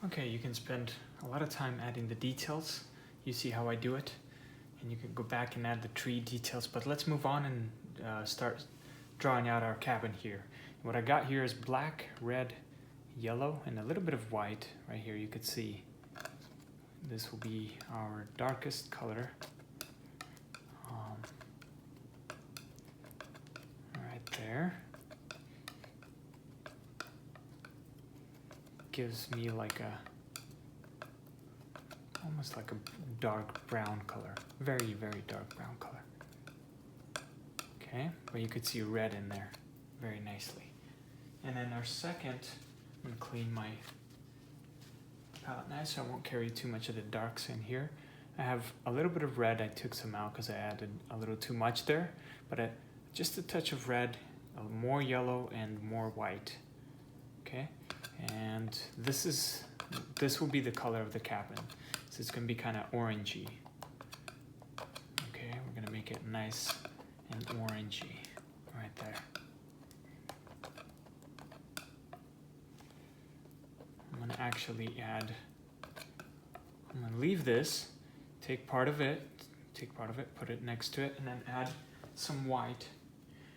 Okay, you can spend a lot of time adding the details. You see how I do it, and you can go back and add the tree details, but let's move on and start drawing out our cabin here. What I got here is black, red, yellow, and a little bit of white. Right here you could see this will be our darkest color. Right there. Gives me like almost like a dark brown color. Very, very dark brown color. Okay, but you could see red in there very nicely. And then our second, I'm gonna clean my palette nice so I won't carry too much of the darks in here. I have a little bit of red. I took some out because I added a little too much there, but just a touch of red, more yellow and more white. Okay, and this will be the color of the cabin. So it's gonna be kind of orangey. Okay, we're gonna make it nice and orangey right there. I'm gonna actually I'm gonna leave this, take part of it, put it next to it, and then add some white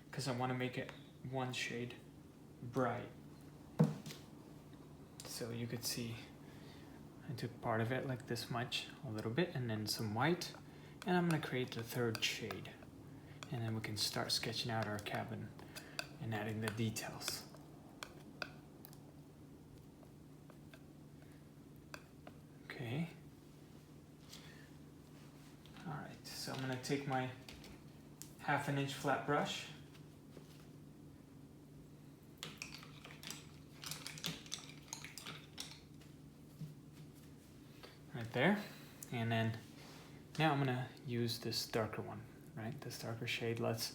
because I want to make it one shade bright. So you could see I took part of it like this much, a little bit, and then some white, and I'm gonna create the third shade. And then we can start sketching out our cabin and adding the details. Okay. All right, so I'm gonna take my 1/2 inch flat brush. Right there. And then now I'm gonna use this darker one, right? This darker shade. Let's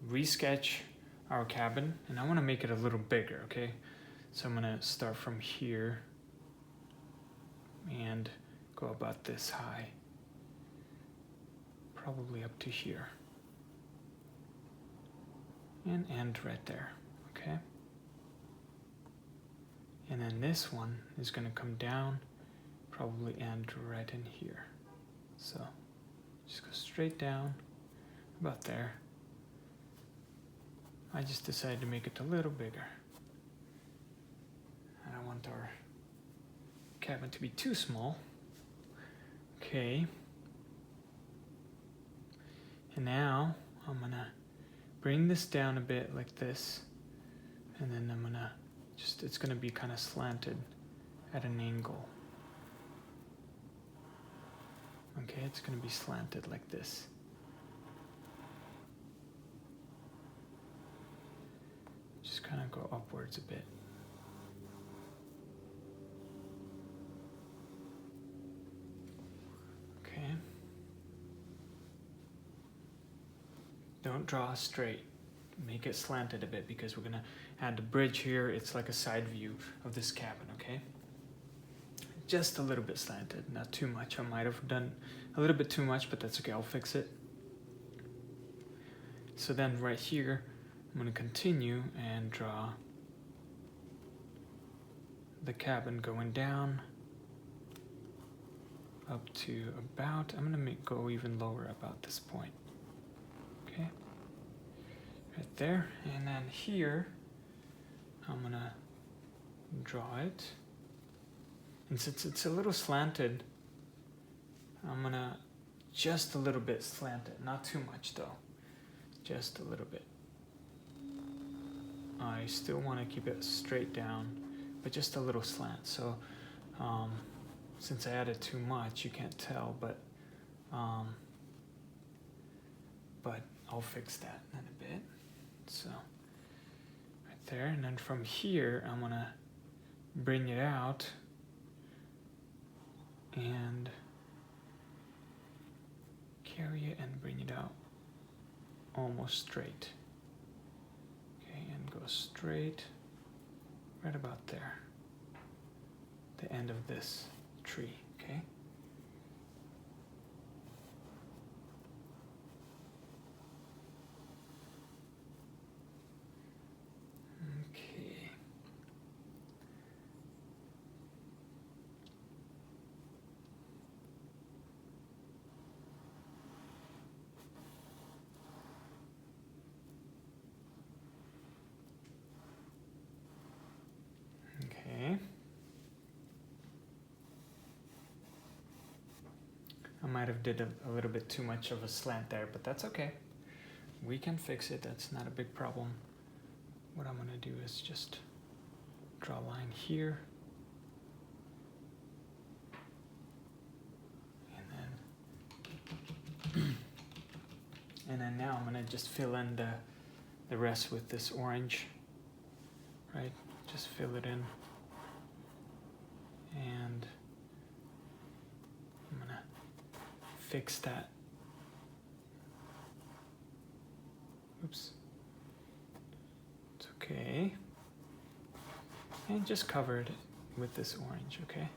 resketch our cabin, and I wanna make it a little bigger, okay? So I'm gonna start from here and go about this high, probably up to here, and end right there, okay? And then this one is gonna come down, probably end right in here. So just go straight down, about there. I just decided to make it a little bigger. I don't want our cabin to be too small. Okay. And now I'm gonna bring this down a bit like this, and then I'm gonna it's gonna be kind of slanted at an angle. Okay, it's gonna be slanted like this. Just kind of go upwards a bit. Okay. Don't draw straight. Make it slanted a bit because we're gonna add the bridge here. It's like a side view of this cabin, okay? Just a little bit slanted, not too much. I might have done a little bit too much, but that's okay, I'll fix it. So then right here, I'm gonna continue and draw the cabin going down up to about, I'm gonna go even lower about this point. Okay, right there. And then here, I'm gonna draw it. And since it's a little slanted, I'm gonna just a little bit slant it, not too much though, just a little bit. I still want to keep it straight down, but just a little slant. So since I added too much, you can't tell, but I'll fix that in a bit. So right there, and then from here, I'm gonna bring it out and carry it and bring it out almost straight. Okay, and go straight right about there, the end of this tree, okay? Okay. might have did a little bit too much of a slant there, but that's okay. We can fix it, that's not a big problem. What I'm gonna do is just draw a line here. And then now I'm gonna just fill in the rest with this orange, right? Just fill it in. And I'm gonna fix that. Oops. It's okay. And just cover it with this orange, okay?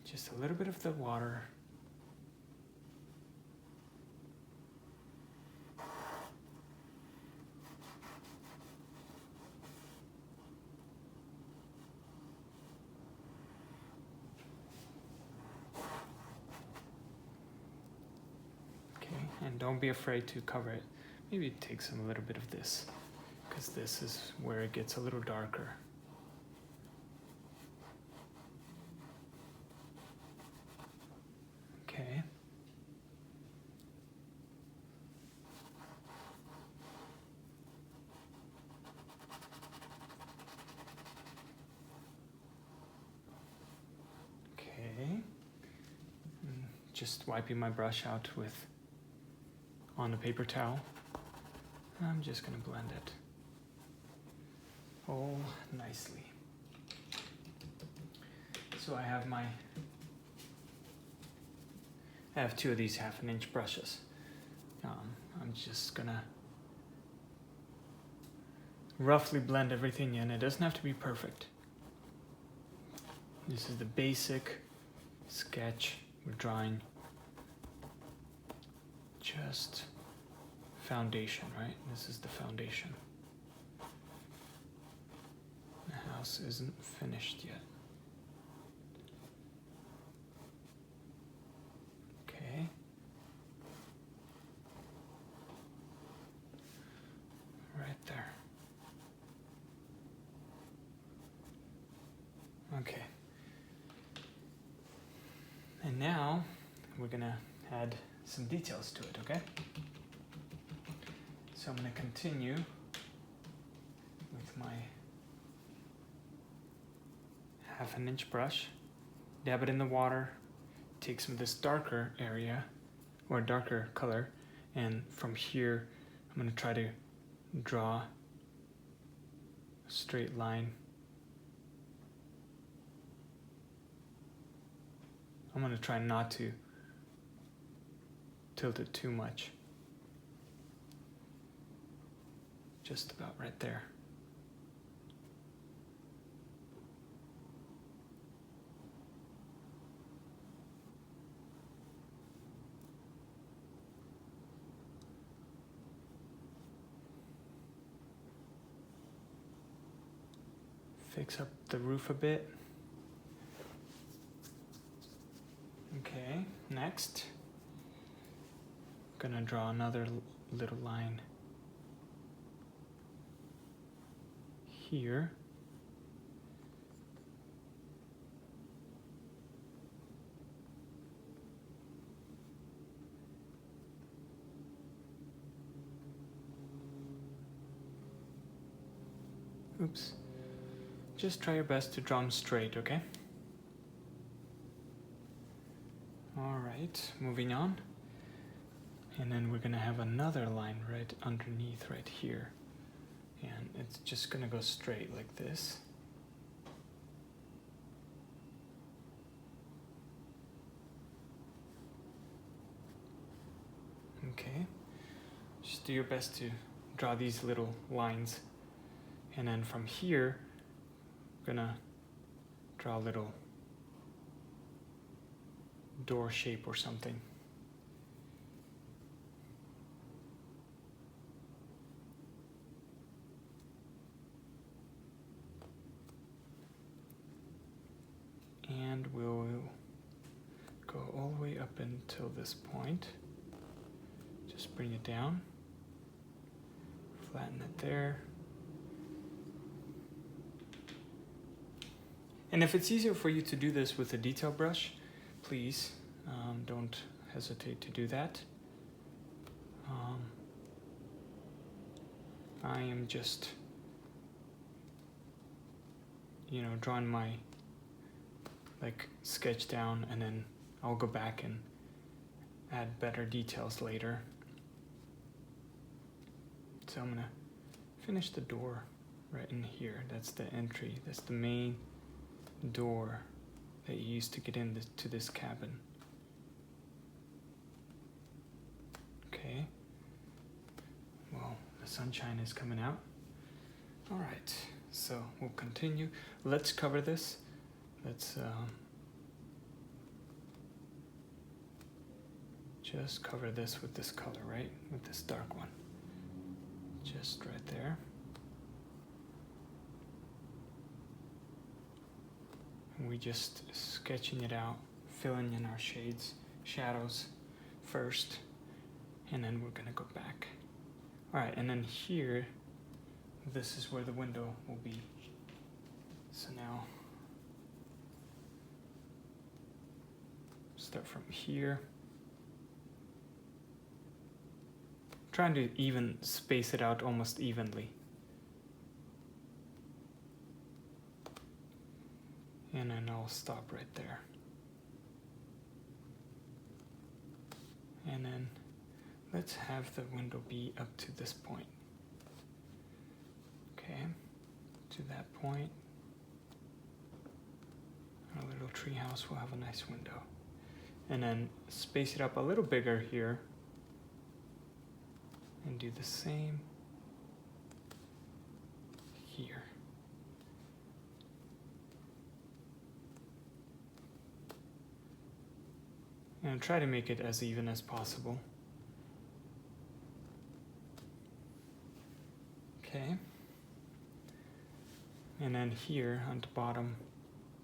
Just a little bit of the water. Okay, and don't be afraid to cover it. Maybe take some a little bit of this, because this is where it gets a little darker. Okay. Okay. Just wiping my brush out on a paper towel. I'm just gonna blend it all nicely. So I have two of these 1/2 inch brushes. I'm just gonna roughly blend everything in. It doesn't have to be perfect. This is the basic sketch we're drawing. Just foundation, right? This is the foundation. The house isn't finished yet. Okay. Right there. Okay. And now we're gonna add some details to it, okay? So I'm gonna continue with my 1/2 inch brush, dab it in the water, take some of this darker area, or darker color, and from here I'm gonna try to draw a straight line. I'm gonna try not to tilt it too much. Just about right there. Fix up the roof a bit. Okay, next, gonna draw another little line here. Oops. Just try your best to draw them straight, okay? All right, moving on. And then we're gonna have another line right underneath right here. And it's just gonna go straight like this. Okay, just do your best to draw these little lines. And then from here, I'm gonna draw a little door shape or something. until this point. Just bring it down, flatten it there. And if it's easier for you to do this with a detail brush, please don't hesitate to do that. I am just, drawing my sketch down, and then I'll go back and add better details later. So I'm gonna finish the door right in here. That's the entry. That's the main door that you use to get into this cabin. Okay. Well, the sunshine is coming out. All right. So we'll continue. Let's cover this. Let's just cover this with this color, right? With this dark one. Just right there. And we just sketching it out, filling in our shadows first, and then we're gonna go back. All right, and then here, this is where the window will be. So now, start from here. Trying to even space it out almost evenly. And then I'll stop right there. And then let's have the window be up to this point. Okay, to that point. Our little tree house will have a nice window. And then space it up a little bigger here. And do the same here. And try to make it as even as possible. Okay. And then here on the bottom,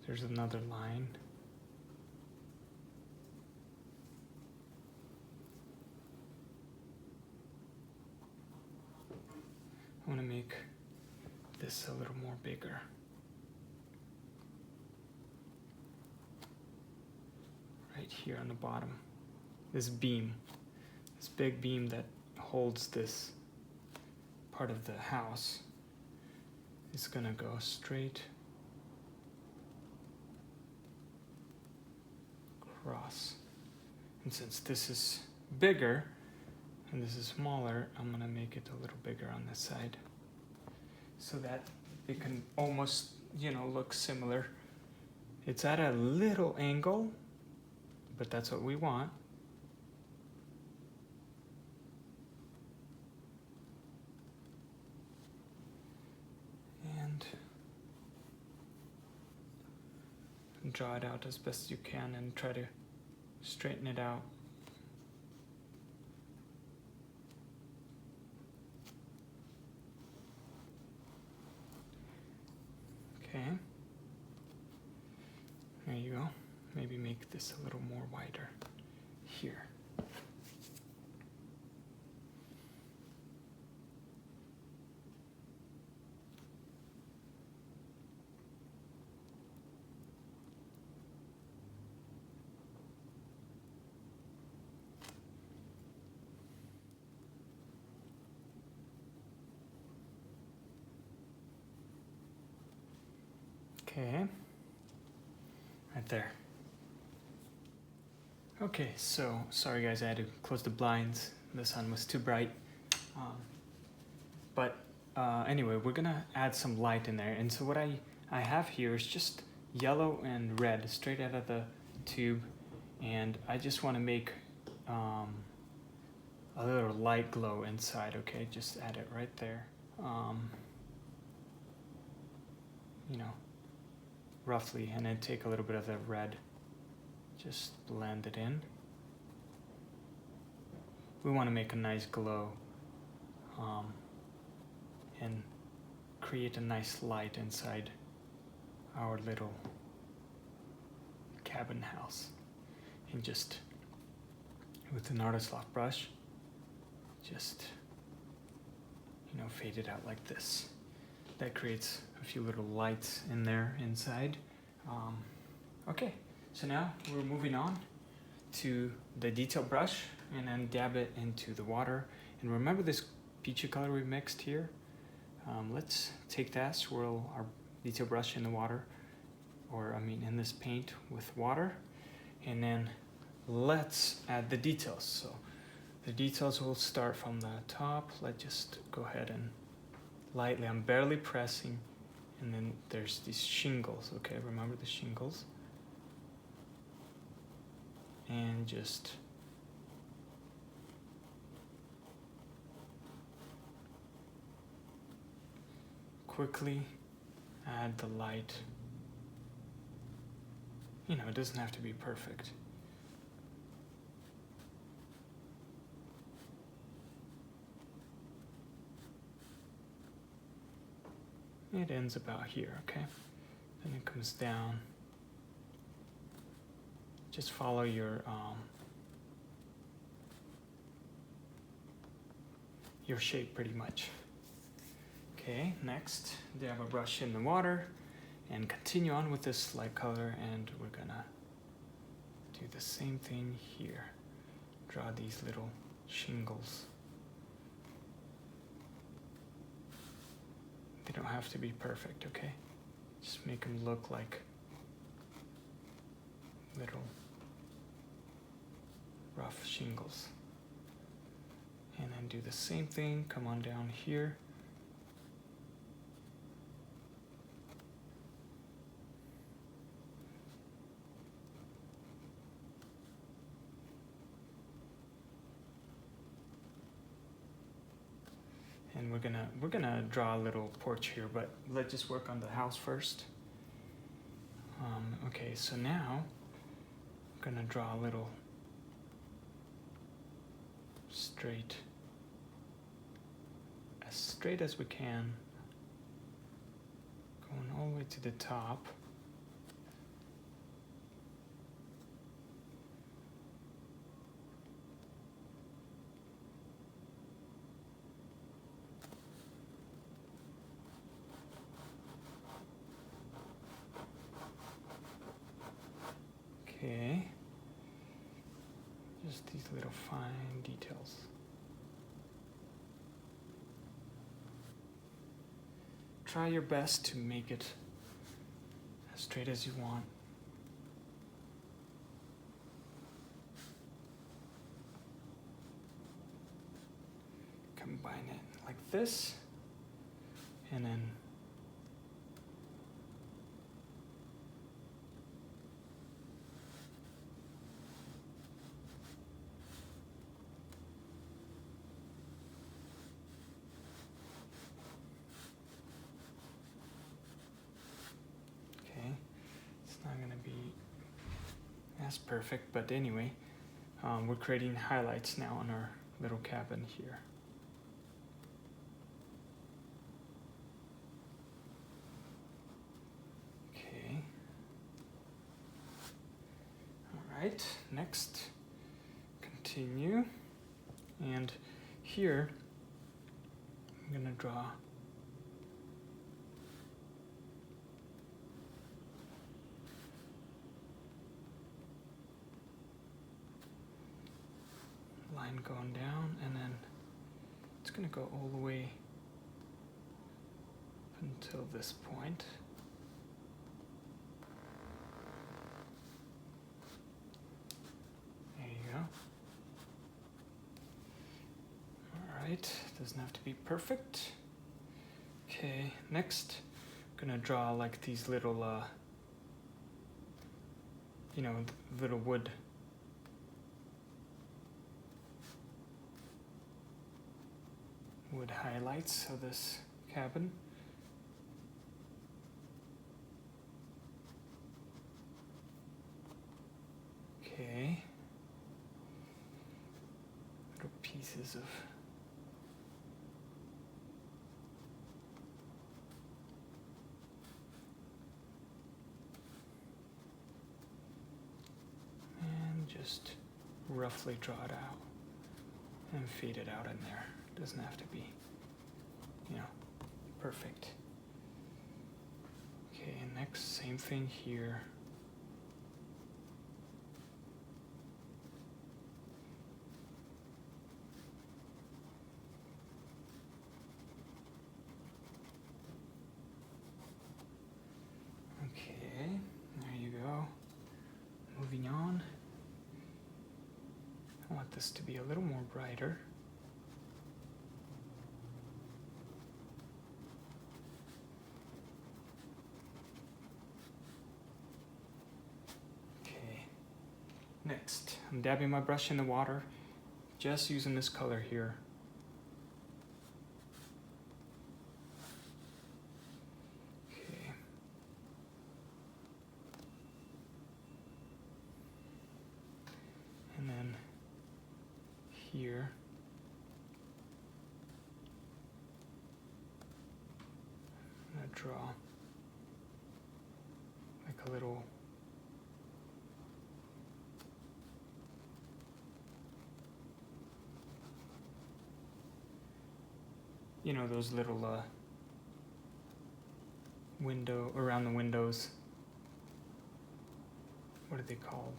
there's another line. I want to make this a little more bigger. Right here on the bottom. This beam, this big beam that holds this part of the house is gonna go straight across. And since this is bigger, and this is smaller, I'm gonna make it a little bigger on this side so that it can almost, look similar. It's at a little angle, but that's what we want. And draw it out as best you can and try to straighten it out. Okay, there you go. Maybe make this a little more wider here. Okay, right there. Okay, so sorry guys, I had to close the blinds. The sun was too bright. Anyway, we're gonna add some light in there. And so what I have here is just yellow and red straight out of the tube. And I just want to make a little light glow inside, okay? Just add it right there. Roughly, and then take a little bit of the red, just blend it in. We want to make a nice glow and create a nice light inside our little cabin house. And just with an artist lock brush, just, fade it out like this. That creates a few little lights in there inside. Okay, so now we're moving on to the detail brush and then dab it into the water. And remember this peachy color we mixed here? Let's take that, swirl our detail brush in the water, in this paint with water, and then let's add the details. So the details will start from the top. Let's just go ahead and lightly, I'm barely pressing, and then there's these shingles, okay? Remember the shingles? And just quickly add the light. It doesn't have to be perfect. It ends about here, okay? Then it comes down. Just follow your shape pretty much. Okay, next, dab a brush in the water and continue on with this light color, and we're gonna do the same thing here. Draw these little shingles. They don't have to be perfect, okay? Just make them look like little rough shingles. And then do the same thing, come on down here. And we're gonna draw a little porch here, but let's just work on the house first. Okay, so now I'm gonna draw a little straight as we can, going all the way to the top. Okay, just these little fine details. Try your best to make it as straight as you want. Combine it like this, and then not gonna be as perfect, but anyway, we're creating highlights now on our little cabin here. Okay. All right, next, continue. And here, I'm gonna draw line going down, and then it's gonna go all the way until this point. There you go. All right, doesn't have to be perfect. Okay, next, I'm gonna draw like these little, little wood highlights of this cabin. Okay. Little pieces of and just roughly draw it out and fade it out in there. It doesn't have to be, you know, perfect. Okay, next, same thing here. Okay, there you go. Moving on. I want this to be a little more brighter. Okay, next, I'm dabbing my brush in the water, just using this color here. Okay. And then here, I'm going to draw like a little you know, those little window around the windows. What are they called?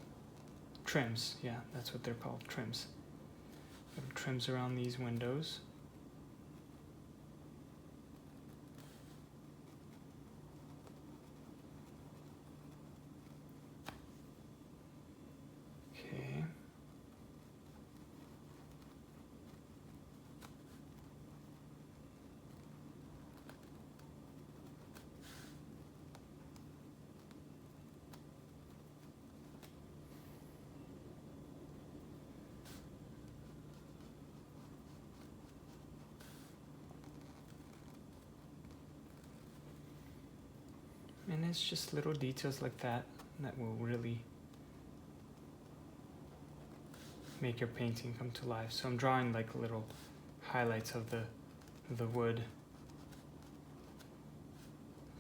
Trims. Yeah, that's what they're called, trims. Little trims around these windows. Okay. And it's just little details like that that will really make your painting come to life. So I'm drawing like little highlights of the wood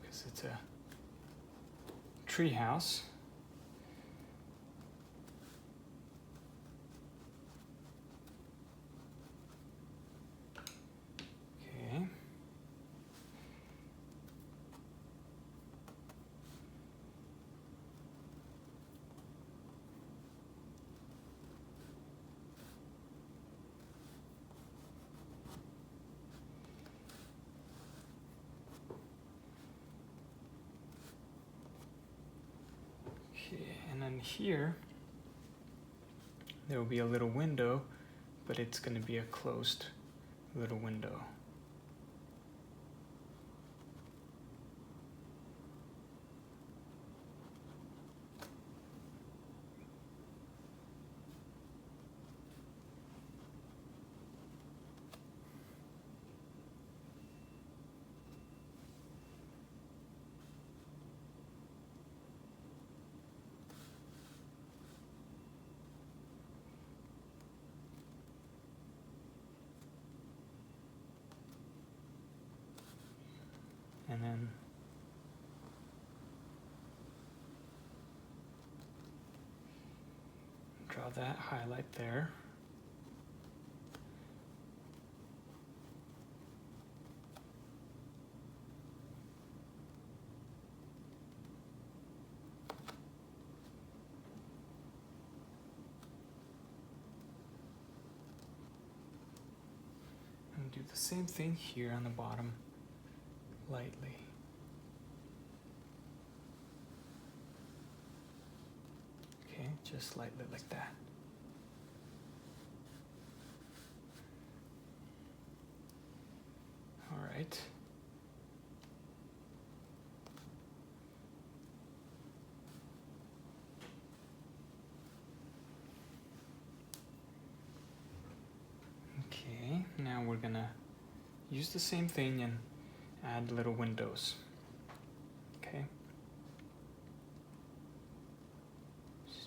because it's a tree house. Okay. And then here, there will be a little window, but it's going to be a closed little window. And then draw that highlight there. And do the same thing here on the bottom, lightly. Okay, just lightly like that. All right. Okay, now we're gonna use the same thing and add little windows. Okay.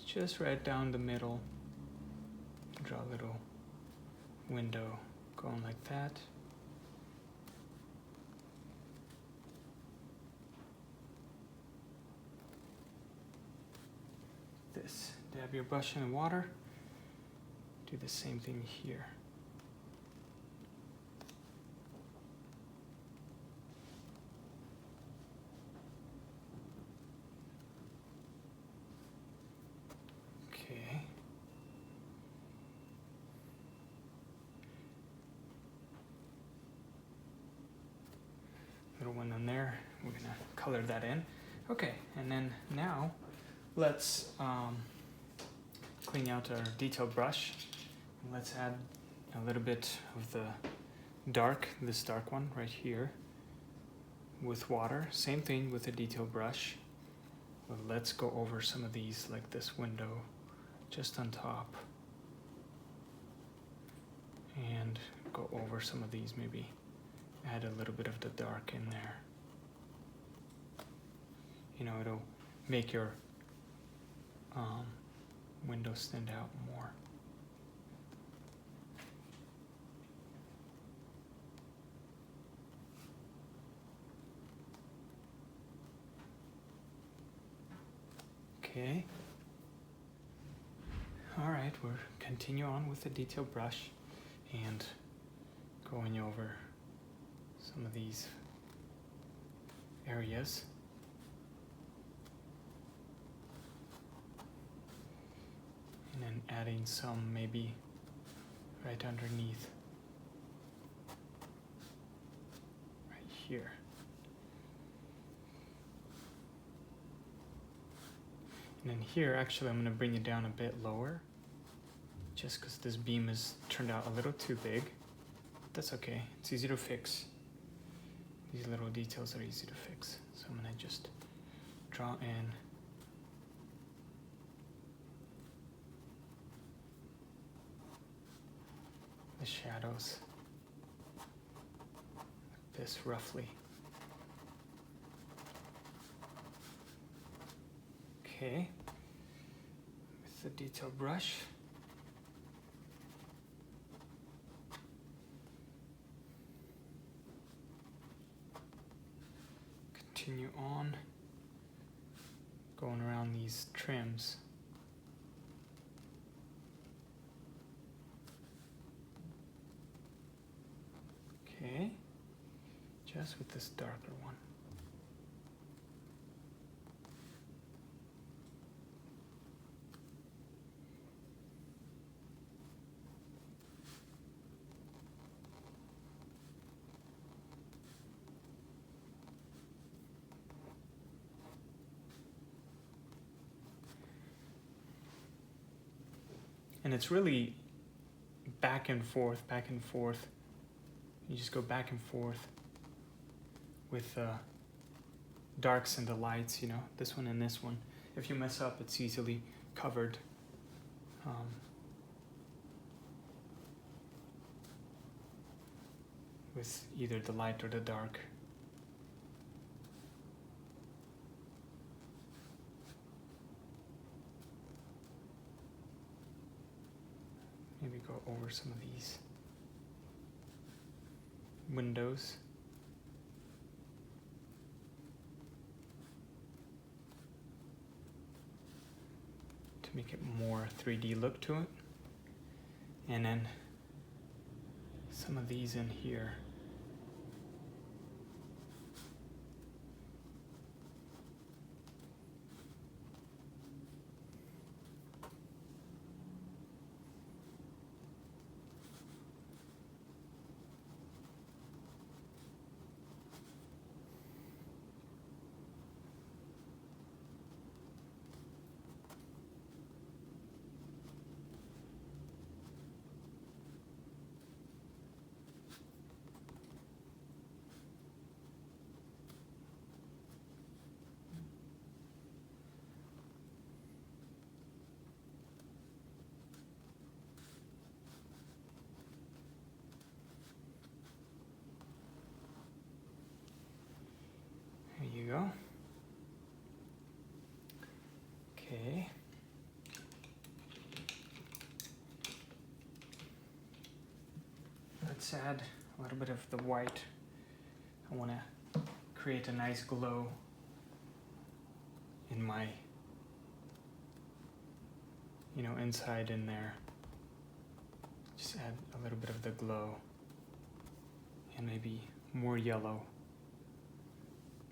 Just right down the middle, draw a little window going like that. This, dab your brush in the water, Do the same thing here. Okay. Little one on there. We're gonna color that in. Okay, and then now let's clean out our detail brush. Let's add a little bit of the dark, this dark one right here, with water. Same thing with the detail brush. But let's go over some of these, like this window just on top, and go over some of these, maybe add a little bit of the dark in there. You know, it'll make your window stand out more. Okay. All right, we'll continue on with the detail brush and going over some of these areas. And then adding some maybe right underneath, right here. And then here, actually, I'm going to bring it down a bit lower, just because this beam is turned out a little too big. That's okay, it's easy to fix. These little details are easy to fix. So I'm going to just draw in the shadows, like this roughly. Okay, with the detail brush. Continue on, going around these trims. Okay, just with this darker one. And it's really back and forth, back and forth. You just go back and forth with the darks and the lights, you know, this one and this one. If you mess up, it's easily covered. With either the light or the dark. Maybe go over some of these windows. To make it more 3D look to it. And then some of these in here. There you go. Okay. Let's add a little bit of the white. I want to create a nice glow in my, inside in there. Just add a little bit of the glow and maybe more yellow.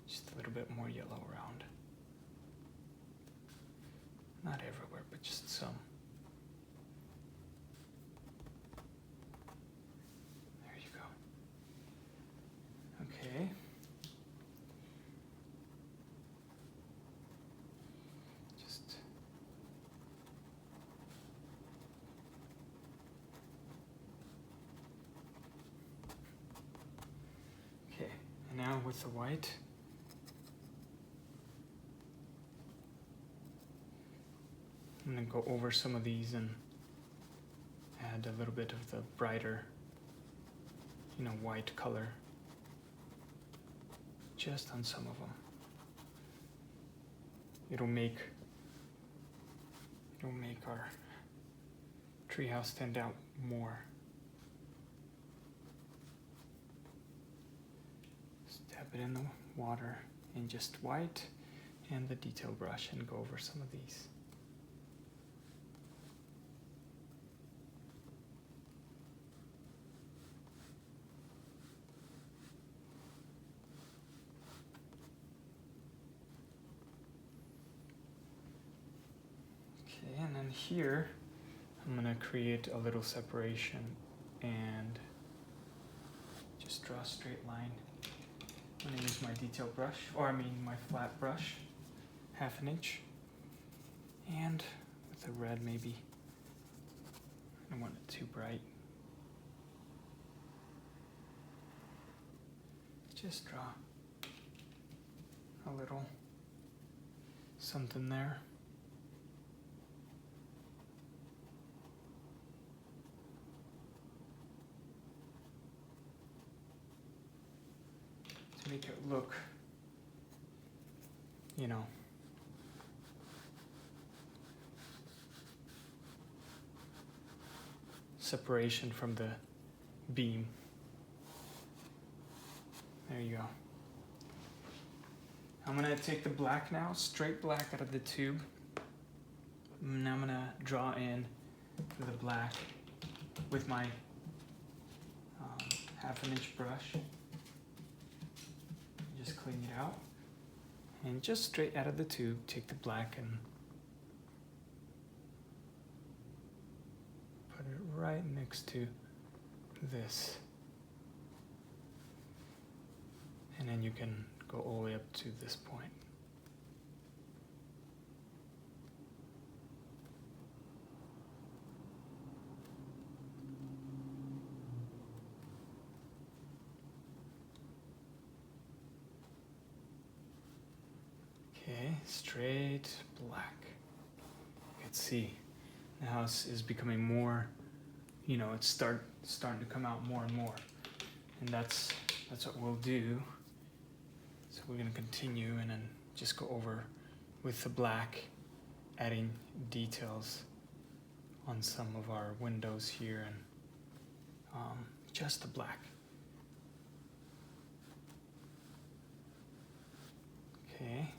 Just a little bit more yellow around. Not everywhere, but just some. There you go. Okay. Just okay. And now with the white, I'm going to go over some of these and add a little bit of the brighter, white color just on some of them. It'll make our treehouse stand out more. Step it in the water in just white and the detail brush and go over some of these. And then here, I'm going to create a little separation and just draw a straight line. I'm going to use my detail brush, my flat brush, 1/2 inch. And with the red maybe, I don't want it too bright. Just draw a little something there. Make it look, separation from the beam. There you go. I'm gonna take the black now, straight black out of the tube. And I'm gonna draw in the black with my 1/2 inch brush. Just clean it out, and just straight out of the tube, take the black and put it right next to this. And then you can go all the way up to this point. Okay, straight black. You can see the house is becoming more, it's starting to come out more and more. And that's what we'll do. So we're gonna continue and then just go over with the black, adding details on some of our windows here and just the black. Okay.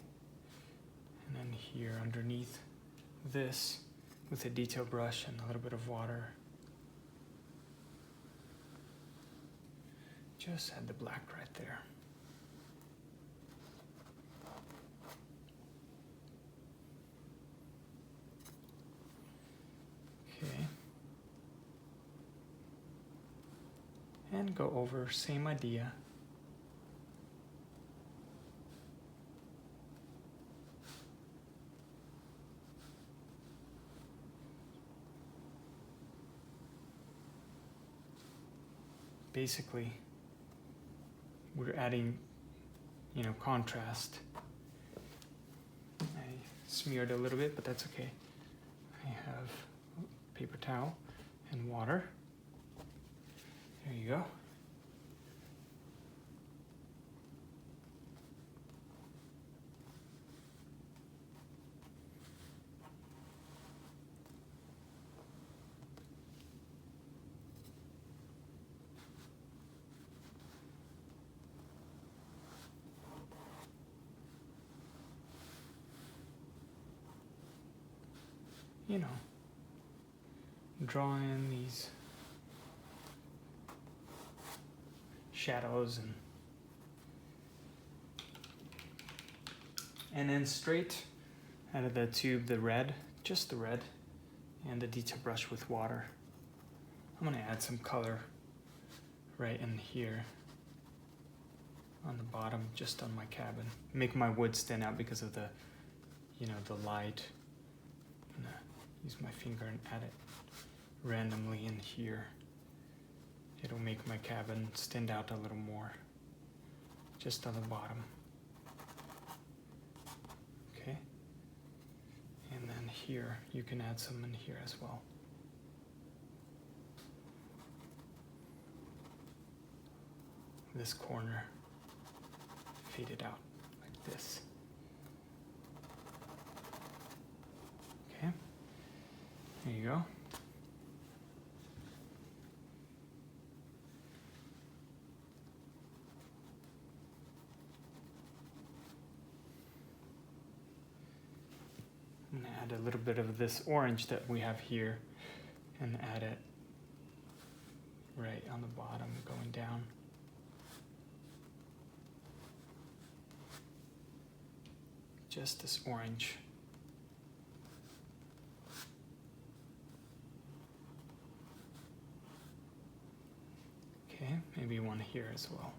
And then here underneath this with a detail brush and a little bit of water. Just add the black right there. Okay. And go over, same idea. Basically, we're adding, contrast. I smeared a little bit, but that's okay. I have paper towel and water. There you go. Draw in these shadows and then straight out of the tube, the red, just the red, and the detail brush with water. I'm gonna add some color right in here on the bottom, just on my cabin. Make my wood stand out because of the, you know, the light. I'm gonna use my finger and add it randomly in here. It'll make my cabin stand out a little more, just on the bottom. Okay. And then here, you can add some in here as well. This corner, fade it out like this. Okay, there you go. I'm gonna add a little bit of this orange that we have here and add it right on the bottom, going down. Just this orange. Okay, maybe one here as well.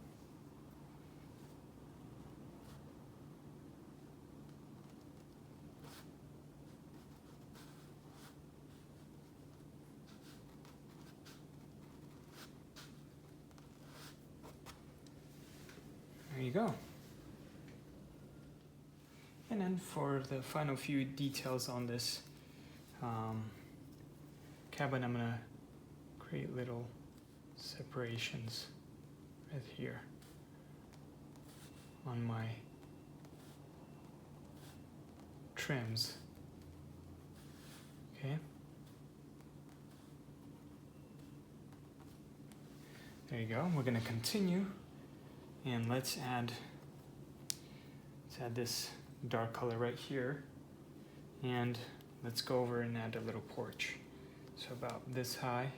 There you go. And then for the final few details on this cabin, I'm gonna create little separations right here on my trims. Okay. There you go. We're gonna continue, and let's add this dark color right here, and let's go over and add a little porch. So about this high,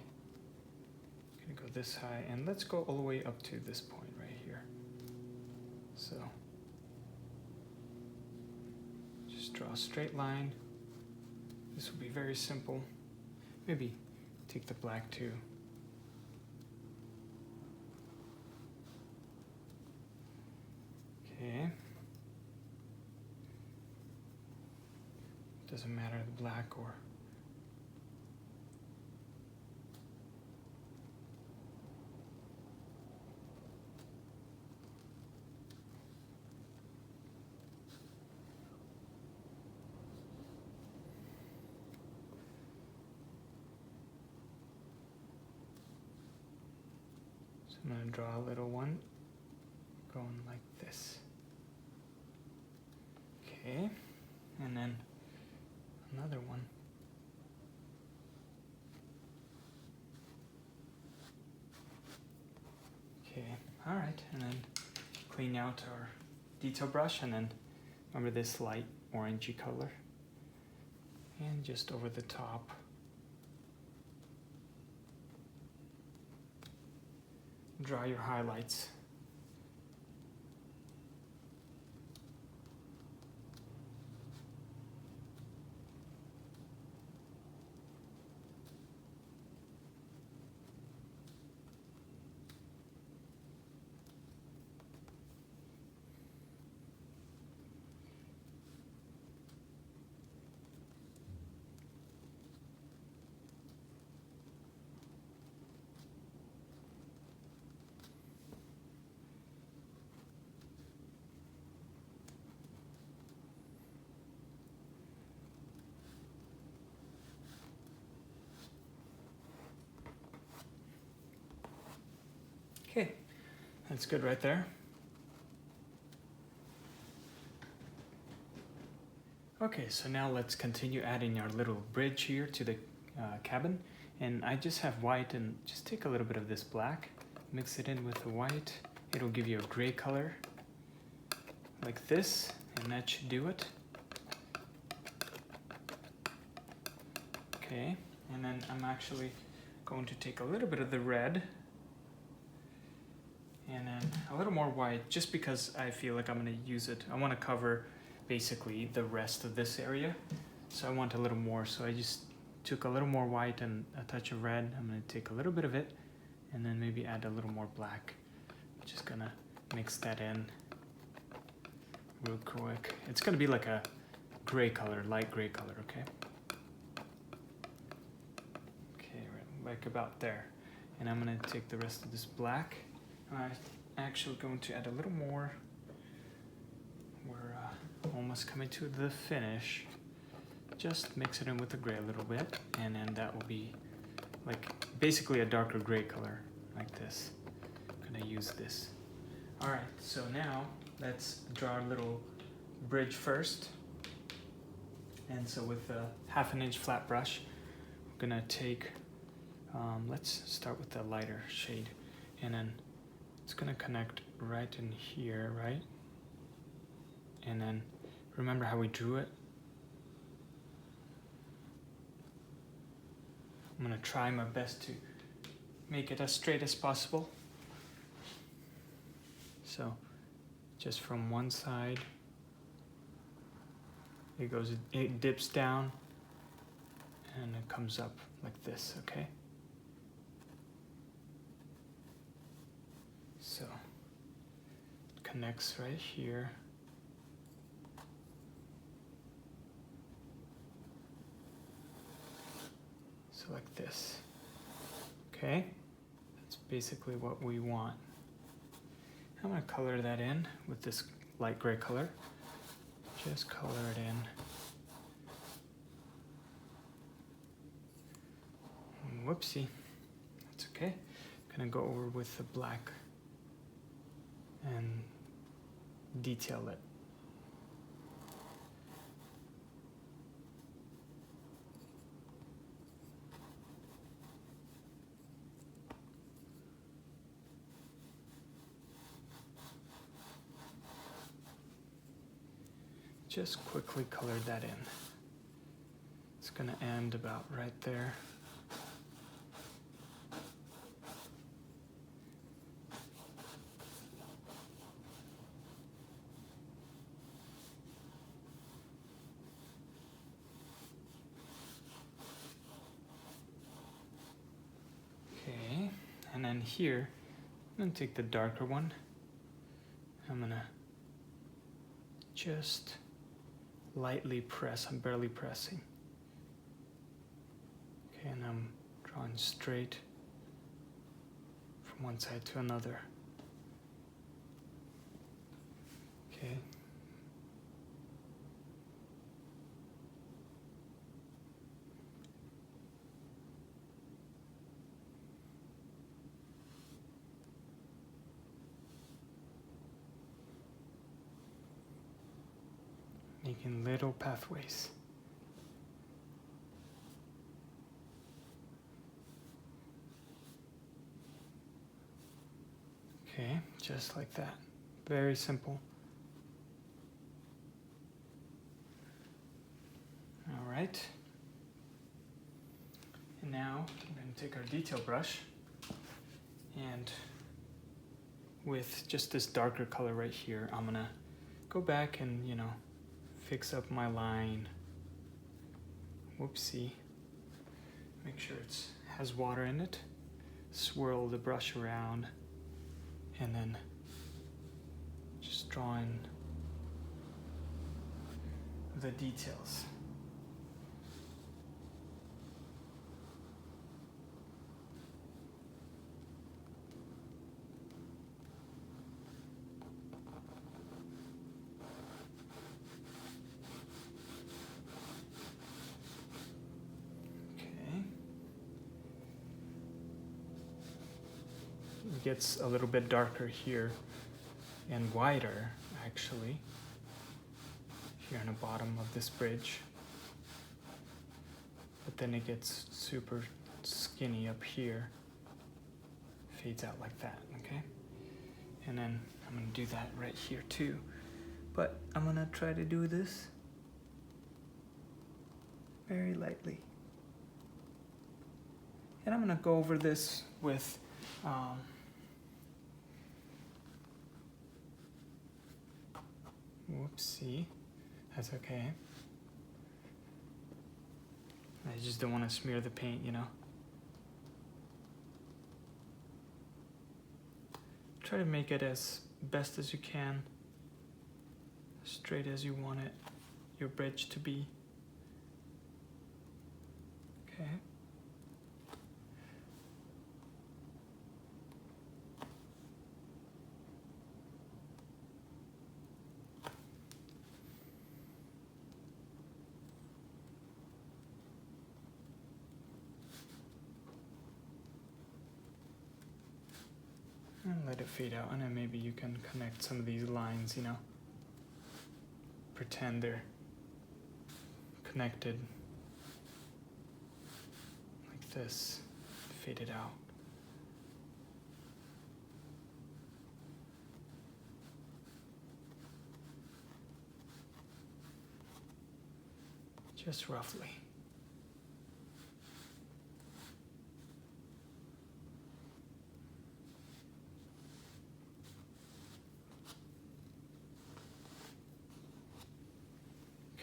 gonna go this high, and let's go all the way up to this point right here. So just draw a straight line. This will be very simple. Maybe take the black too. Okay. Doesn't matter the black or so I'm going to draw a little one going like this. Okay, and then another one. Okay, all right, and then clean out our detail brush, and then remember this light orangey color, and just over the top. Draw your highlights. Okay, that's good right there. Okay, so now let's continue adding our little bridge here to the cabin. And I just have white, and just take a little bit of this black, mix it in with the white. It'll give you a gray color like this, and that should do it. Okay, and then I'm actually going to take a little bit of the red and a little more white just because I feel like I'm gonna use it. I wanna cover basically the rest of this area. So I want a little more, so I just took a little more white and a touch of red. I'm gonna take a little bit of it and then maybe add a little more black. Just gonna mix that in real quick. It's gonna be like a gray color, light gray color, okay? Okay, like about there. And I'm gonna take the rest of this black. I'm actually going to add a little more. We're almost coming to the finish. Just mix it in with the gray a little bit, and then that will be like basically a darker gray color, like this. I'm gonna use this. All right, so now let's draw our little bridge first. And so with a 1/2 inch flat brush, we're gonna take, let's start with the lighter shade, and then it's gonna connect right in here, right? And then remember how we drew it? I'm gonna try my best to make it as straight as possible. So just from one side, it dips down and it comes up like this, okay? So it connects right here. So like this, okay? That's basically what we want. I'm gonna color that in with this light gray color. Just color it in. Whoopsie, that's okay. Gonna go over with the black and detail it. Just quickly color that in. It's gonna end about right there. Okay, and then here, I'm gonna take the darker one. I'm gonna just lightly press, I'm barely pressing. Okay, and I'm drawing straight from one side to another. Okay. Making little pathways. Okay, just like that. Very simple. All right. And now we're going to take our detail brush and with just this darker color right here, I'm going to go back and, fix up my line. Whoopsie. Make sure it has water in it. Swirl the brush around and then just drawing the details. It gets a little bit darker here and wider actually here on the bottom of this bridge, but then it gets super skinny up here, fades out like that, okay? And then I'm gonna do that right here too, but I'm gonna try to do this very lightly. And I'm gonna go over this with Whoopsie. That's okay. I just don't want to smear the paint, you know. Try to make it as best as you can, straight as you want it, your bridge to be. Okay. And let it fade out, and then maybe you can connect some of these lines, you know. Pretend they're connected like this, fade it out. Just roughly.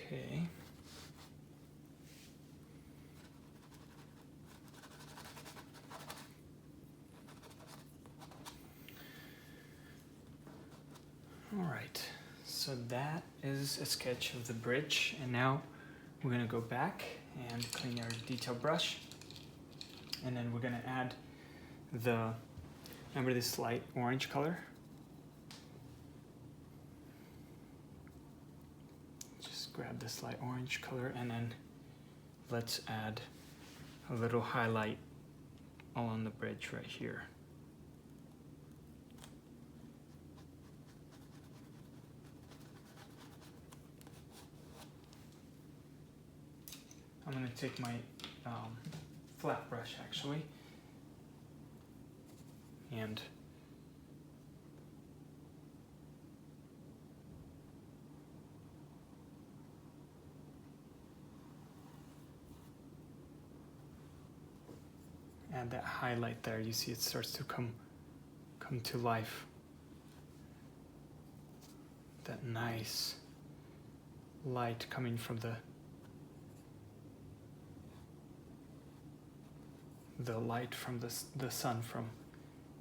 Okay. All right, so that is a sketch of the bridge, and now we're gonna go back and clean our detail brush, and then we're gonna add remember this light orange color? Just grab this light orange color, and then let's add a little highlight along the bridge right here. I'm going to take my flat brush actually and add that highlight there. You see it starts to come to life. That nice light coming from the light from the sun from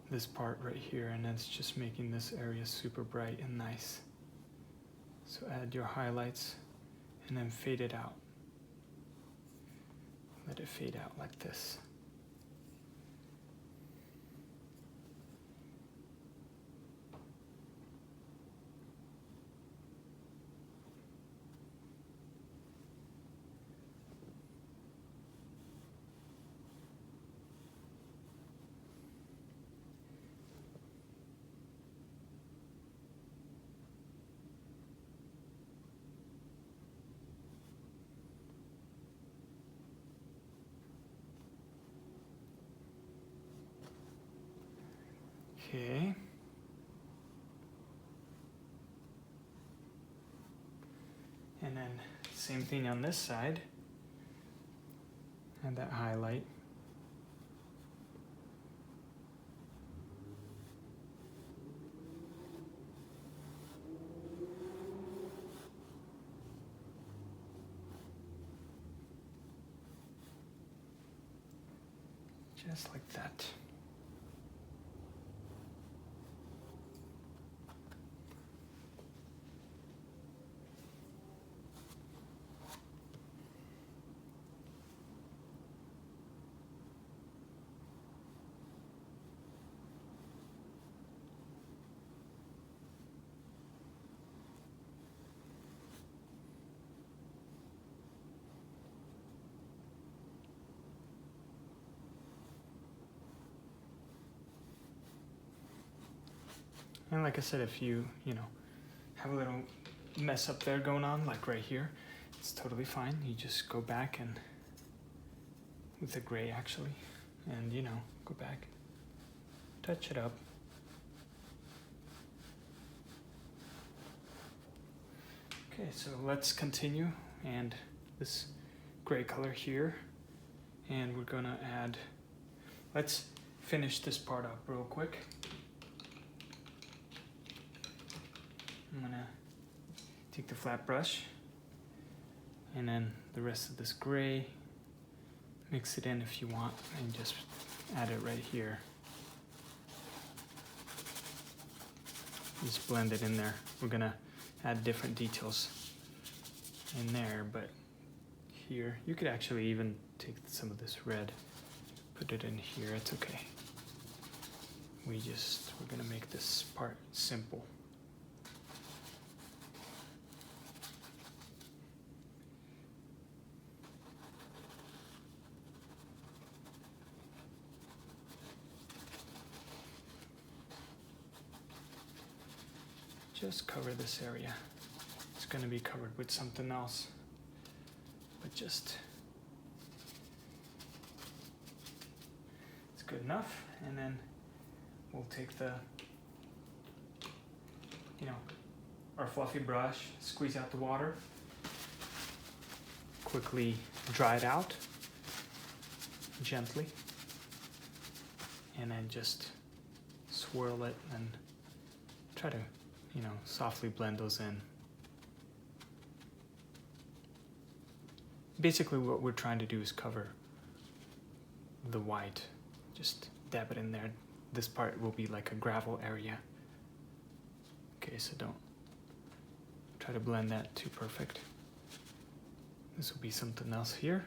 this part right here, and it's just making this area super bright and nice. So add your highlights and then fade it out. Let it fade out like this. Okay. And then same thing on this side. Add that highlight. Just like that. And like I said, if you have a little mess up there going on, like right here, it's totally fine. You just go back and, with the gray actually, and go back, touch it up. Okay, so let's continue, and this gray color here, and we're gonna add, let's finish this part up real quick. I'm gonna take the flat brush, and then the rest of this gray, mix it in if you want, and just add it right here. Just blend it in there. We're gonna add different details in there, but here, you could actually even take some of this red, put it in here, it's okay. We're gonna make this part simple. Just cover this area. It's gonna be covered with something else, but just, it's good enough. And then we'll take our fluffy brush, squeeze out the water, quickly dry it out gently, and then just swirl it and try to, softly blend those in. Basically what we're trying to do is cover the white. Just dab it in there. This part will be like a gravel area. Okay, so don't try to blend that too perfect. This will be something else here.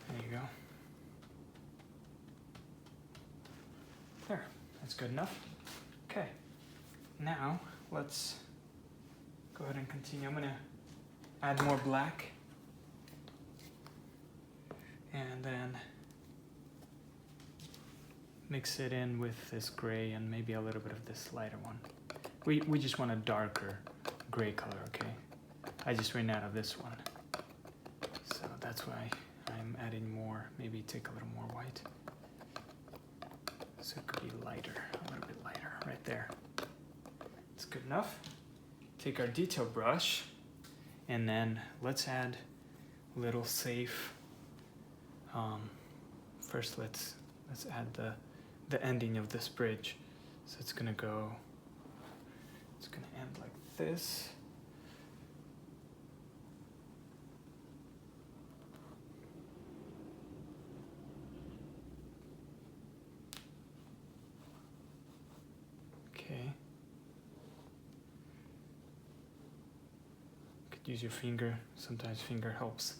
There you go. There, that's good enough. Okay, now let's go ahead and continue. I'm gonna add more black, and then mix it in with this gray and maybe a little bit of this lighter one. We just want a darker gray color, okay? I just ran out of this one, so that's why I'm adding more. Maybe take a little more white, so it could be lighter, a little bit lighter right there. It's good enough. Take our detail brush, and then let's add a little safe. First, let's add the ending of this bridge. So it's gonna end like this. Okay. Could use your finger. Sometimes finger helps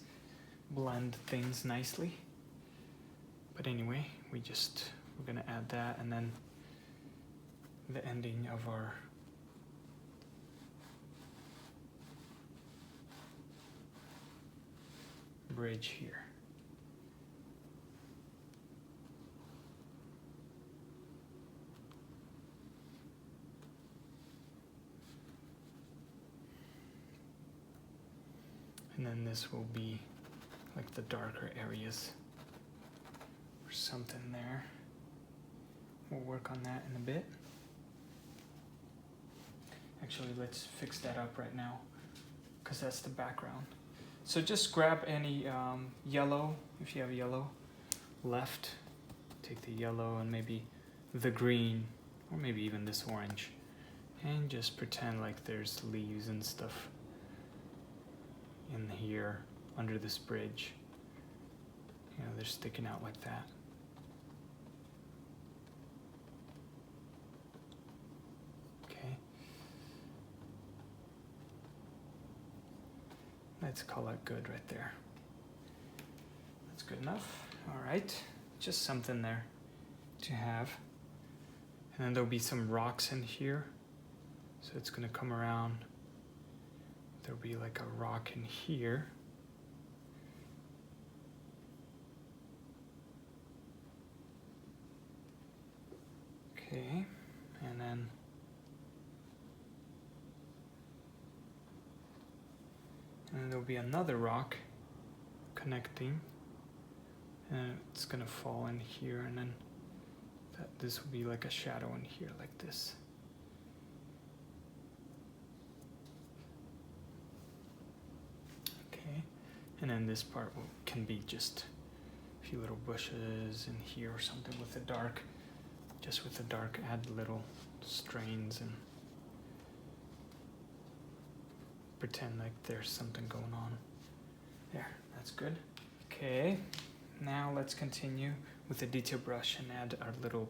blend things nicely. But anyway, we're gonna add that, and then the ending of our bridge here. And then this will be like the darker areas or something there. We'll work on that in a bit. Actually, let's fix that up right now, because that's the background. So just grab any yellow, if you have yellow left. Take the yellow and maybe the green, or maybe even this orange, and just pretend like there's leaves and stuff in here under this bridge. They're sticking out like that. Okay. Let's call it good right there. That's good enough. All right, just something there to have. And then there'll be some rocks in here. So it's gonna come around. There'll be like a rock in here. Okay, and then there'll be another rock connecting, and it's gonna fall in here, and then this will be like a shadow in here like this. Okay, and then this part can be just a few little bushes in here or something with the dark. Just with the dark, add a little strains and pretend like there's something going on. There, that's good. Okay, now let's continue with the detail brush and add our little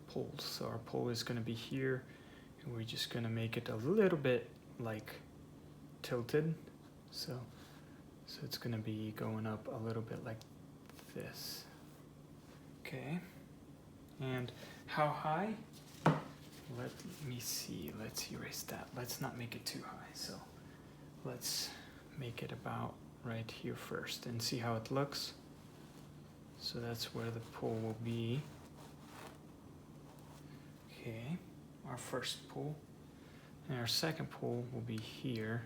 poles. So our pole is going to be here, and we're just going to make it a little bit like tilted. So it's going to be going up a little bit like this. Okay, and how high? Let me see, let's erase that. Let's not make it too high. So let's make it about right here first and see how it looks. So that's where the pole will be. Okay, our first pole. And our second pole will be here.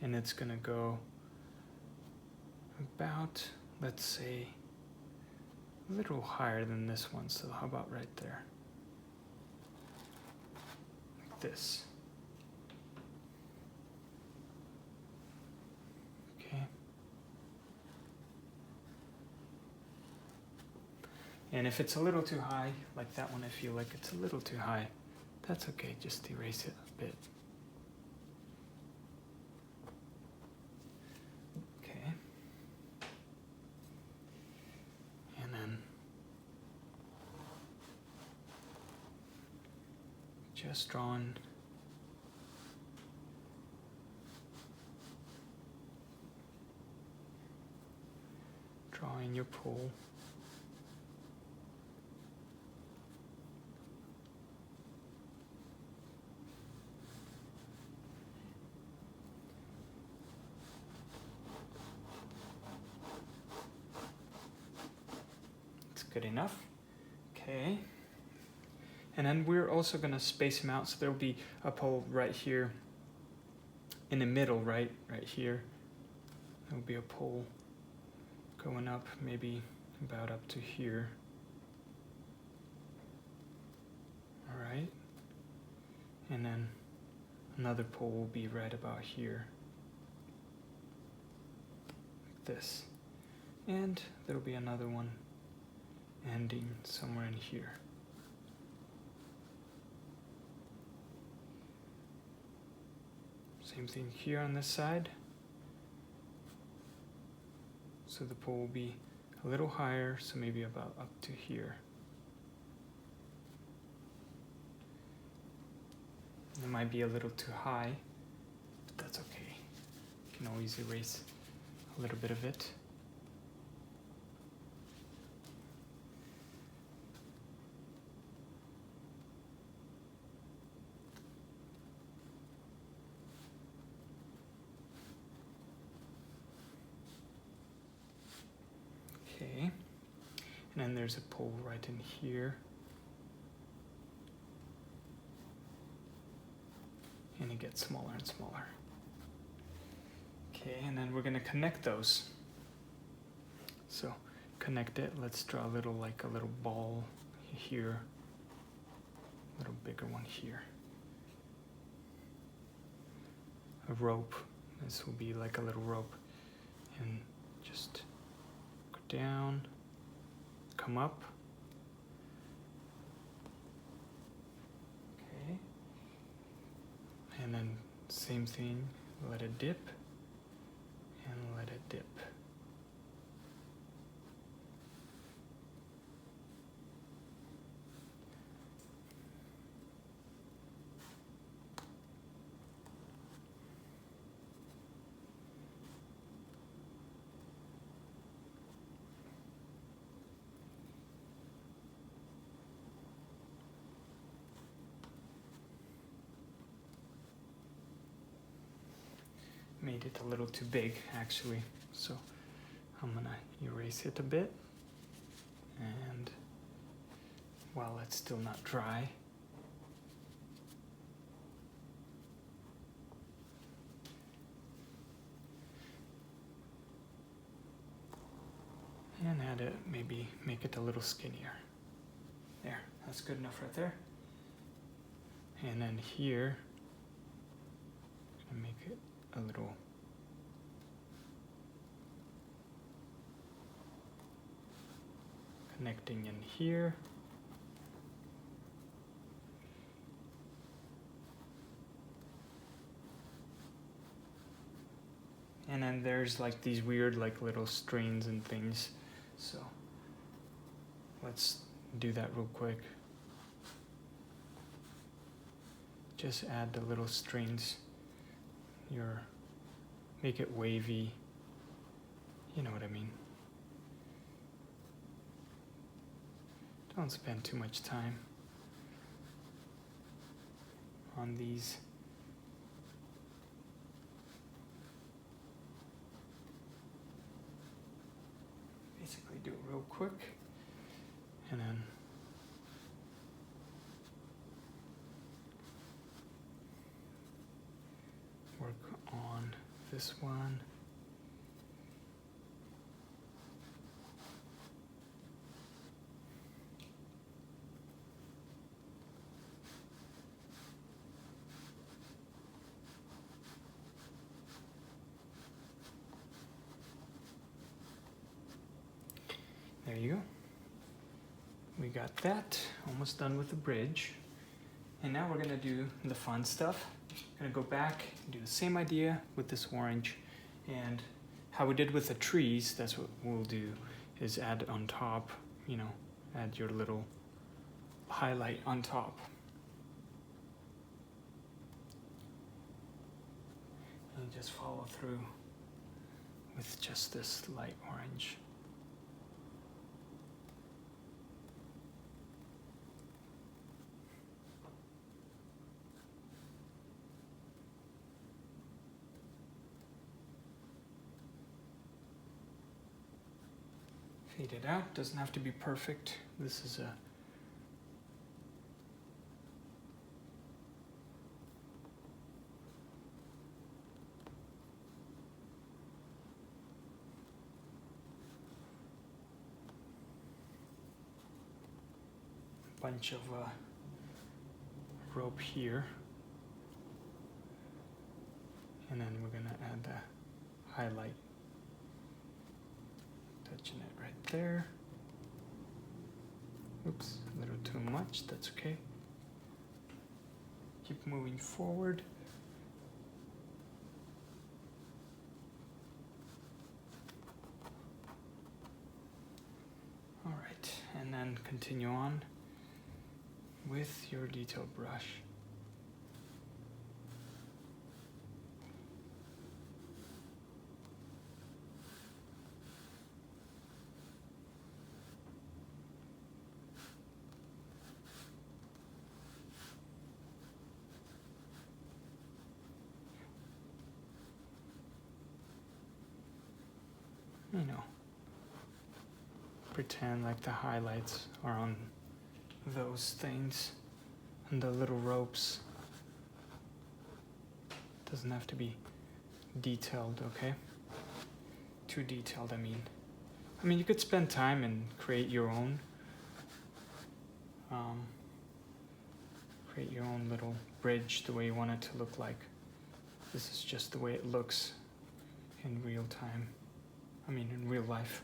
And it's gonna go about, let's say, a little higher than this one. So how about right there? Like this. Okay. And if it's a little too high, like that one, I feel like it's a little too high, that's okay, just erase it a bit. Okay. And then just drawing your pole. Good enough. Okay. And then we're also going to space them out, so there'll be a pole right here in the middle, right here. There'll be a pole going up, maybe about up to here. All right. And then another pole will be right about here. Like this. And there'll be another one ending somewhere in here. Same thing here on this side. So the pole will be a little higher, so maybe about up to here. It might be a little too high, but that's okay. You can always erase a little bit of it. Okay, and then there's a pole right in here. And it gets smaller and smaller. Okay, and then we're gonna connect those. So connect it, let's draw a little, like a little ball here, a little bigger one here. A rope, this will be like a little rope, and just down, come up. Okay. And then same thing, let it dip and let it dip. Made it a little too big actually, so I'm gonna erase it a bit, and while it's still not dry, and add it, maybe make it a little skinnier. There, that's good enough right there. And then here, I'm gonna make it a little connecting in here. And then there's like these weird like little strings and things. So let's do that real quick. Just add the little strings. Make it wavy. You know what I mean. Don't spend too much time on these. Basically do it real quick and then work on this one. There you go. We got that. Almost done with the bridge. And now we're gonna do the fun stuff. Gonna go back and do the same idea with this orange. And how we did with the trees, that's what we'll do, is add on top, you know, add your little highlight on top. And just follow through with just this light orange. Fade it out, doesn't have to be perfect. This is a bunch of rope here. And then we're gonna add the highlight. Touching it right there. Oops, a little too much, that's okay. Keep moving forward. All right, and then continue on with your detail brush. You know, pretend like the highlights are on those things and the little ropes. Doesn't have to be detailed, okay? Too detailed, I mean. You could spend time and create your own little bridge the way you want it to look like. This is just the way it looks in real time. In real life.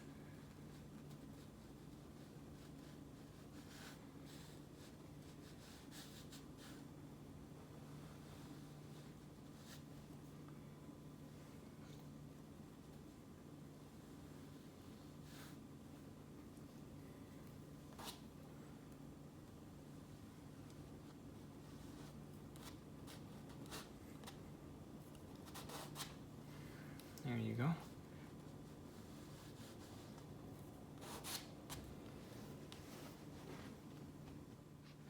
There you go.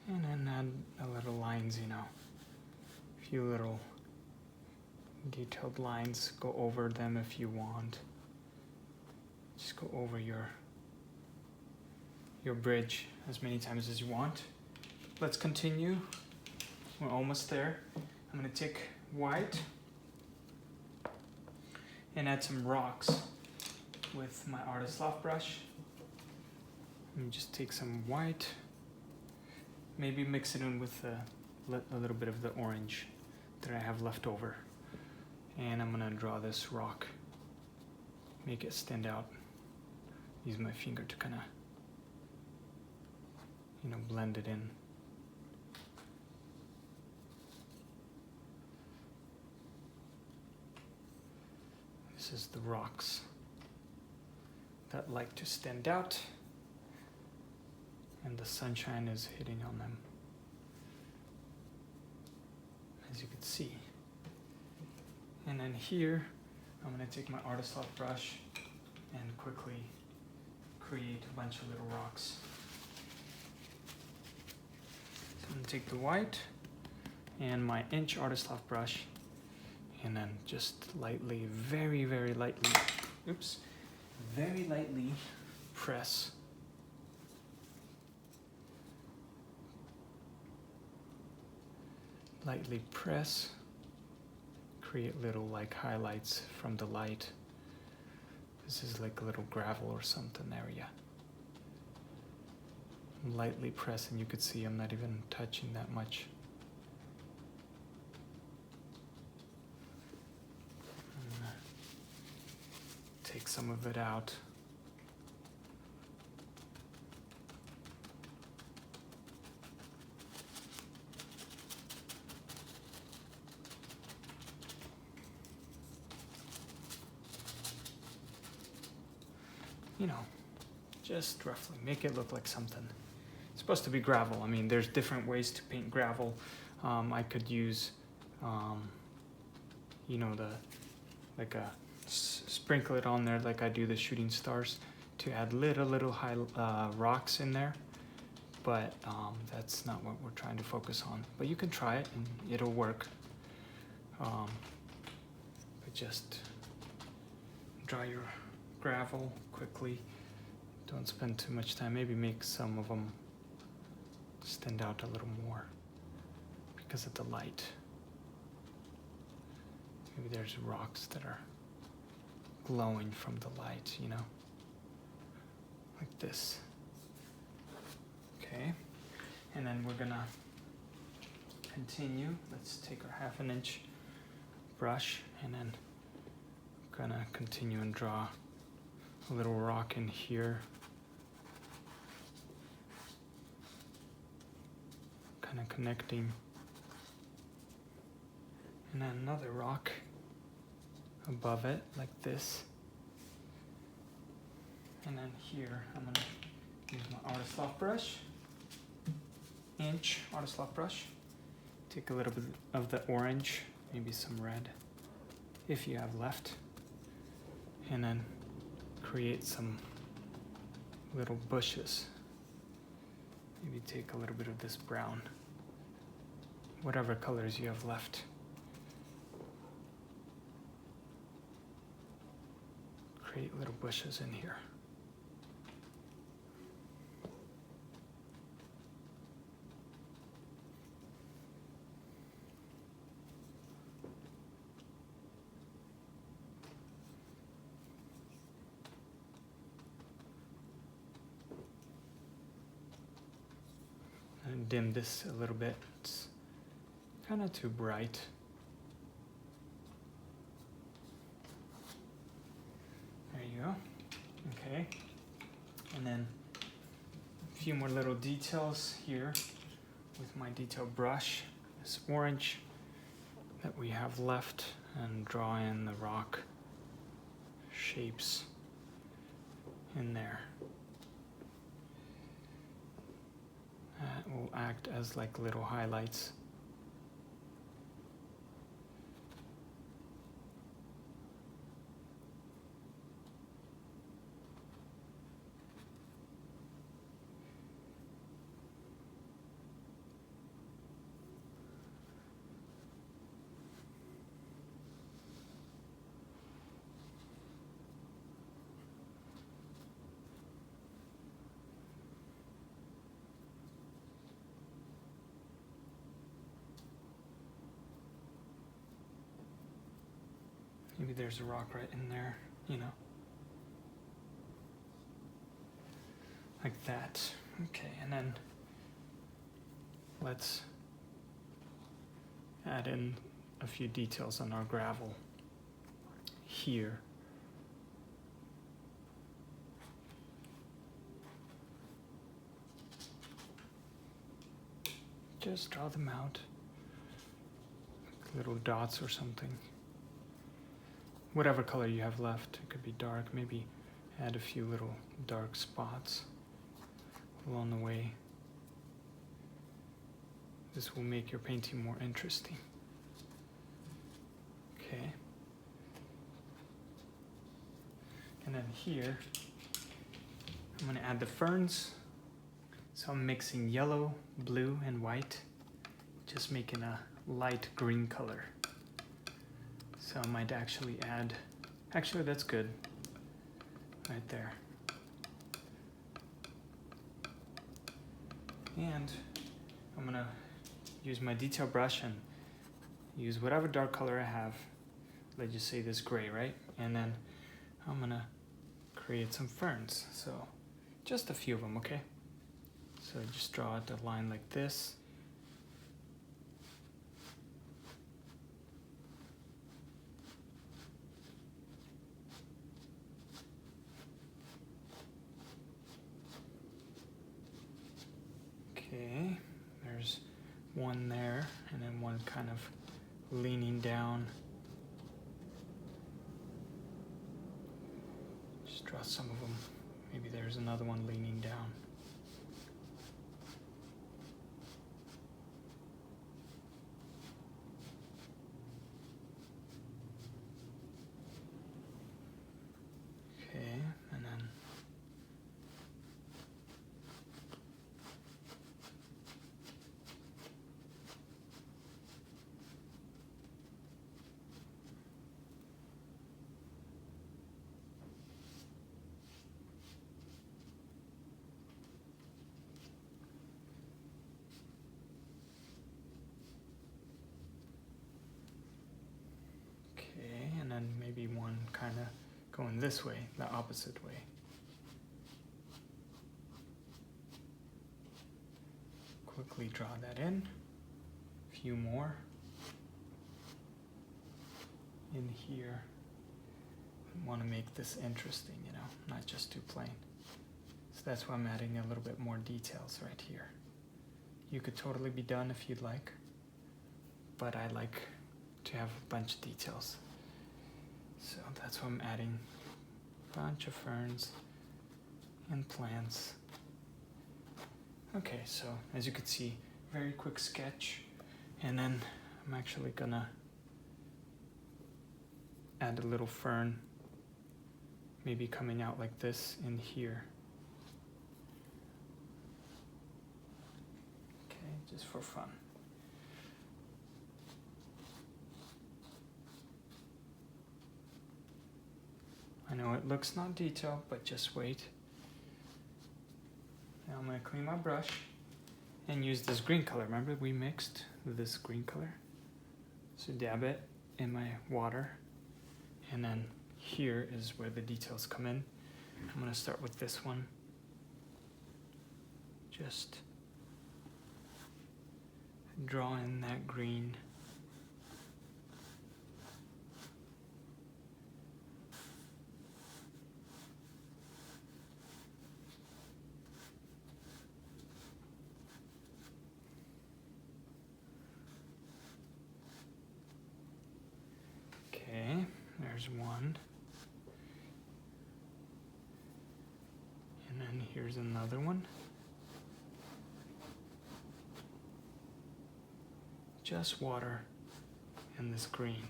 And then add a little lines, you know, a few little detailed lines. Go over them if you want. Just go over your bridge as many times as you want. Let's continue. We're almost there. I'm gonna take white and add some rocks with my artist loft brush. Let me just take some white. Maybe mix it in with a little bit of the orange that I have left over. And I'm gonna draw this rock. Make it stand out. Use my finger to kinda, blend it in. This is the rocks that like to stand out, and the sunshine is hitting on them, as you can see. And then here, I'm going to take my artist loft brush and quickly create a bunch of little rocks. So I'm going to take the white and my inch artist loft brush, and then just lightly, very, very lightly, very lightly press create little like highlights from the light. This is like a little gravel or something area. Lightly press, and you could see I'm not even touching that much. Take some of it out. You know, just roughly make it look like something. It's supposed to be gravel. I mean, there's different ways to paint gravel. I could use, you know, sprinkle it on there like I do the shooting stars to add little high rocks in there. But that's not what we're trying to focus on. But you can try it and it'll work. But just draw your gravel quickly. Don't spend too much time. Maybe make some of them stand out a little more because of the light. Maybe there's rocks that are glowing from the light, you know, like this. Okay, and then we're gonna continue. Let's take our 1/2 inch brush, and then gonna continue and draw a little rock in here, kind of connecting, and then another rock above it like this. And then here I'm gonna use my artist loft brush, inch artist loft brush, take a little bit of the orange, maybe some red if you have left, and then create some little bushes. Maybe take a little bit of this brown, whatever colors you have left. Create little bushes in here. And dim this a little bit. It's kind of too bright. There you go. Okay. And then a few more little details here with my detail brush. This orange that we have left, and draw in the rock shapes in there. That will act as like little highlights. Maybe there's a rock right in there, you know. Like that. Okay, and then let's add in a few details on our gravel here. Just draw them out, like little dots or something. whatever color you have left. It could be dark, maybe add a few little dark spots along the way. This will make your painting more interesting. Okay. And then here, I'm gonna add the ferns. So I'm mixing yellow, blue, and white, just making a light green color. So I might actually add, actually that's good, right there. And I'm gonna use my detail brush and use whatever dark color I have. Let's just say this gray, right? And then I'm gonna create some ferns. So just a few of them, okay? So just draw out the line like this. Okay, there's one there, and then one kind of leaning down. Just draw some of them. Maybe there's another one leaning down. Okay, and then maybe one kind of going this way, the opposite way. Quickly draw that in. A few more in here. Want to make this interesting, you know, not just too plain. So that's why I'm adding a little bit more details right here. You could totally be done if you'd like, but I like to have a bunch of details. So that's why I'm adding a bunch of ferns and plants. Okay, so as you can see, very quick sketch. And then I'm actually gonna add a little fern, maybe coming out like this in here. Okay, just for fun. I know it looks not detailed, but just wait. Now I'm gonna clean my brush and use this green color. Remember we mixed this green color? So dab it in my water. And then here is where the details come in. I'm gonna start with this one. Just draw in that green. Okay, there's one. And then here's another one. Just water and this green.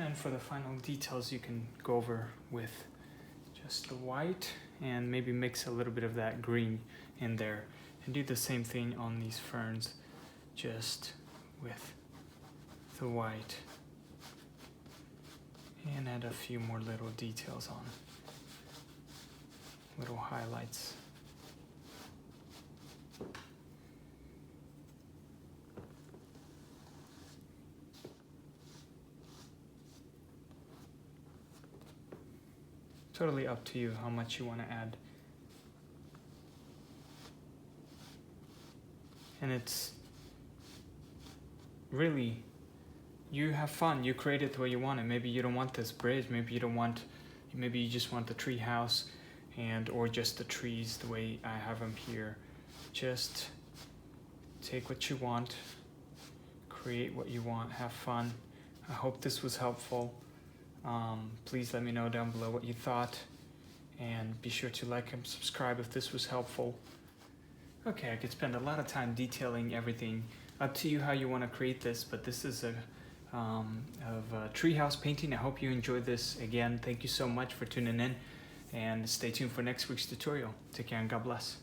then for the final details, you can go over with just the white and maybe mix a little bit of that green in there, and do the same thing on these ferns, just with the white, and add a few more little details on, little highlights. Totally up to you how much you want to add. And it's really, you have fun, you create it the way you want it. Maybe you don't want this bridge, maybe you just want the tree house, or just the trees the way I have them here. Just take what you want, create what you want, have fun. I hope this was helpful. Please let me know down below what you thought, and be sure to like and subscribe if this was helpful. Okay, I could spend a lot of time detailing everything. Up to you how you want to create this, but this is a treehouse painting. I hope you enjoyed this. Again, thank you so much for tuning in, and stay tuned for next week's tutorial. Take care and God bless.